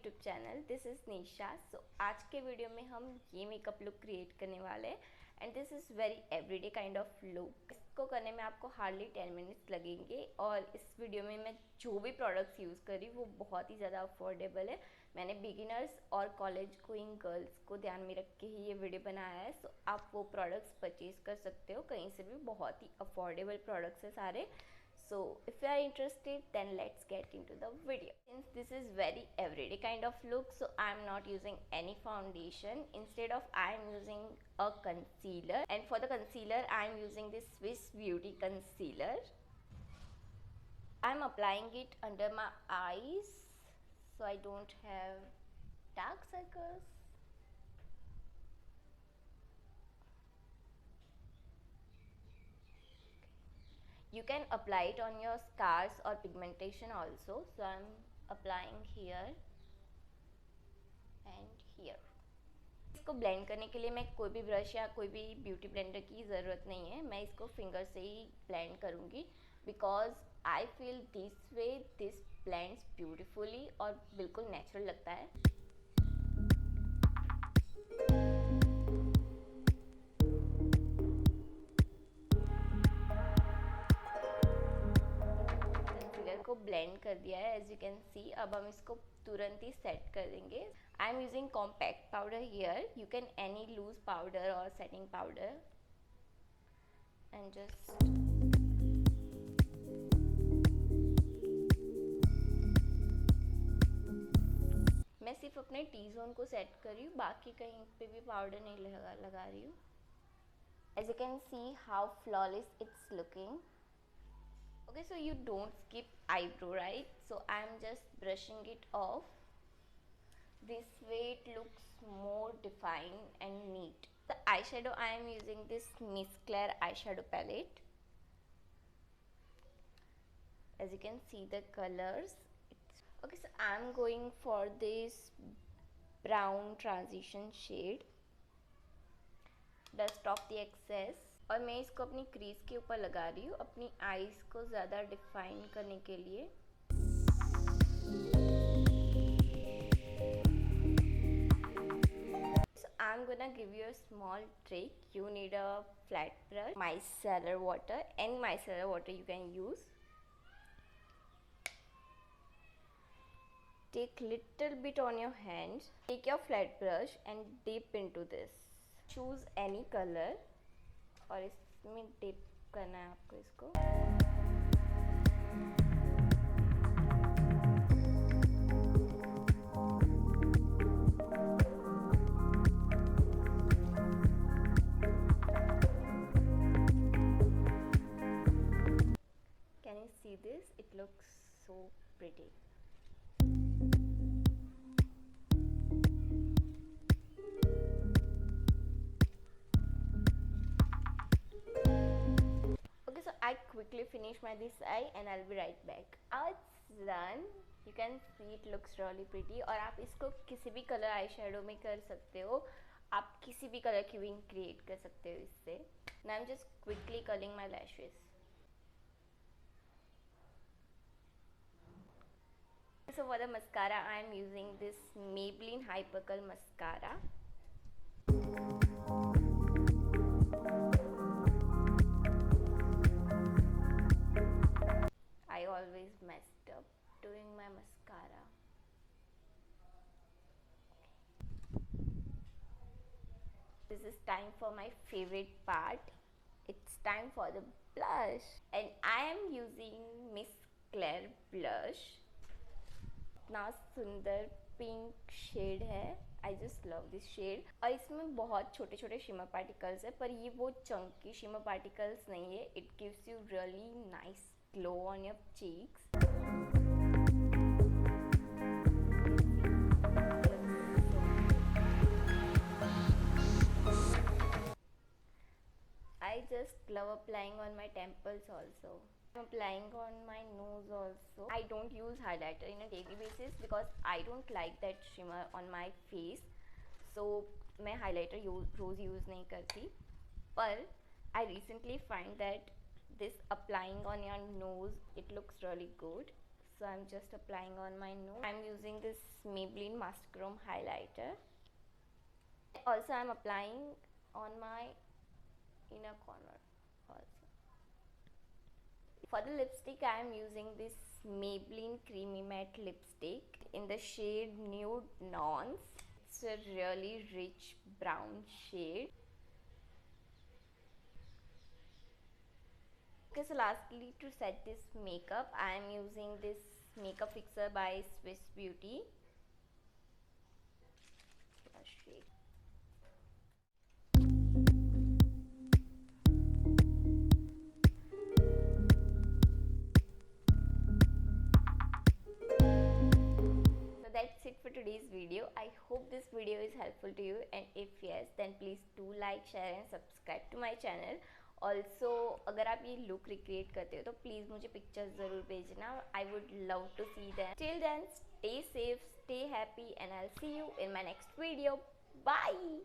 YouTube channel. This is निशा। सो आज के video में हम ये मेकअप लुक क्रिएट करने वाले हैं and this is very everyday kind of look. इसको करने में आपको हार्डली 10 मिनट्स लगेंगे और इस वीडियो में मैं जो भी प्रोडक्ट्स यूज़ करी वो बहुत ही ज़्यादा अफोर्डेबल है। मैंने बिगिनर्स और कॉलेज गोइंग गर्ल्स को ध्यान में रख के ही ये वीडियो बनाया है। सो आप वो प्रोडक्ट्स परचेज कर सकते हो कहीं से भी, बहुत ही अफोर्डेबल प्रोडक्ट्स है सारे। So if you are interested, then let's get into the video. Since this is very everyday kind of look, so I am not using any foundation. Instead of I am using a concealer, and for the concealer I am using this Swiss Beauty concealer. I am applying it under my eyes so I don't have dark circles. You can apply it on your scars or pigmentation also. So I'm applying here and here. इसको blend करने के लिए मैं कोई भी brush या कोई भी ब्यूटी ब्लेंडर की ज़रूरत नहीं है। मैं इसको फिंगर से ही ब्लेंड करूँगी because I feel this way this blends beautifully और बिल्कुल नेचुरल लगता है। को ब्लेंड कर दिया है एज यू कैन सी। अब हम इसको तुरंत ही सेट कर देंगे। I am using compact powder here, you can any loose powder और सेटिंग पाउडर एंड जस्ट मैं सिर्फ अपने टी जोन को सेट कर रही हूँ, बाकी कहीं पे भी पाउडर नहीं लगा रही हूँ। As you can see how flawless it's looking. Okay, so you don't skip eyebrow, right? So I am just brushing it off. This way it looks more defined and neat. The eyeshadow I am using this Miss Claire eyeshadow palette. As you can see the colors. Okay, so I am going for this brown transition shade. Dust off the excess. और मैं इसको अपनी crease के ऊपर लगा रही हूँ अपनी आईज को ज़्यादा डिफाइन करने के लिए। So I'm gonna give you a small trick. You need a flat brush, micellar water, and micellar water you can use. Take little bit on your hands. Take your flat brush and dip into this. Choose any color. और इसमें dip करना है आपको इसको। Can you see this? It looks so pretty. So I quickly finish my this eye and I'll be right back. It's done. You can see it looks really pretty. और आप इसको किसी भी कलर आई शेडो में कर सकते हो, आप किसी भी कलर की विंग क्रिएट कर सकते हो इससे। Now I'm just quickly curling my lashes. So for the mascara I am using this Maybelline Hypercurl mascara. I always messed up doing my mascara. This is time for my favorite part. It's time for the blush and I am using Miss Claire blush. इतना सुंदर pink shade है, I just love this shade. और इसमें बहुत छोटे छोटे shimmer particles है, पर ये वो चंकी शिमर पार्टिकल्स नहीं है। It gives you really nice glow on your cheeks. I just love applying on my temples also. I'm applying on my nose also. I don't use highlighter in a daily basis because I don't like that shimmer on my face. So मैं highlighter रोज़ use नहीं करती, पर I recently find that this applying on your nose, it looks really good. So I'm just applying on my nose. I'm using this Maybelline Master Chrome highlighter. Also I'm applying on my inner corner also. For the lipstick I am using this Maybelline Creamy Matte lipstick in the shade Nude Nonce. It's a really rich brown shade. Okay, so lastly, to set this makeup, I am using this makeup fixer by Swiss Beauty. So that's it for today's video. I hope this video is helpful to you, and if yes, then please do like, share and subscribe to my channel. Also, अगर आप ये look recreate करते हो तो please मुझे pictures ज़रूर भेजना. I would love to see them. Till then, stay safe, stay happy, and I'll see you in my next video. Bye.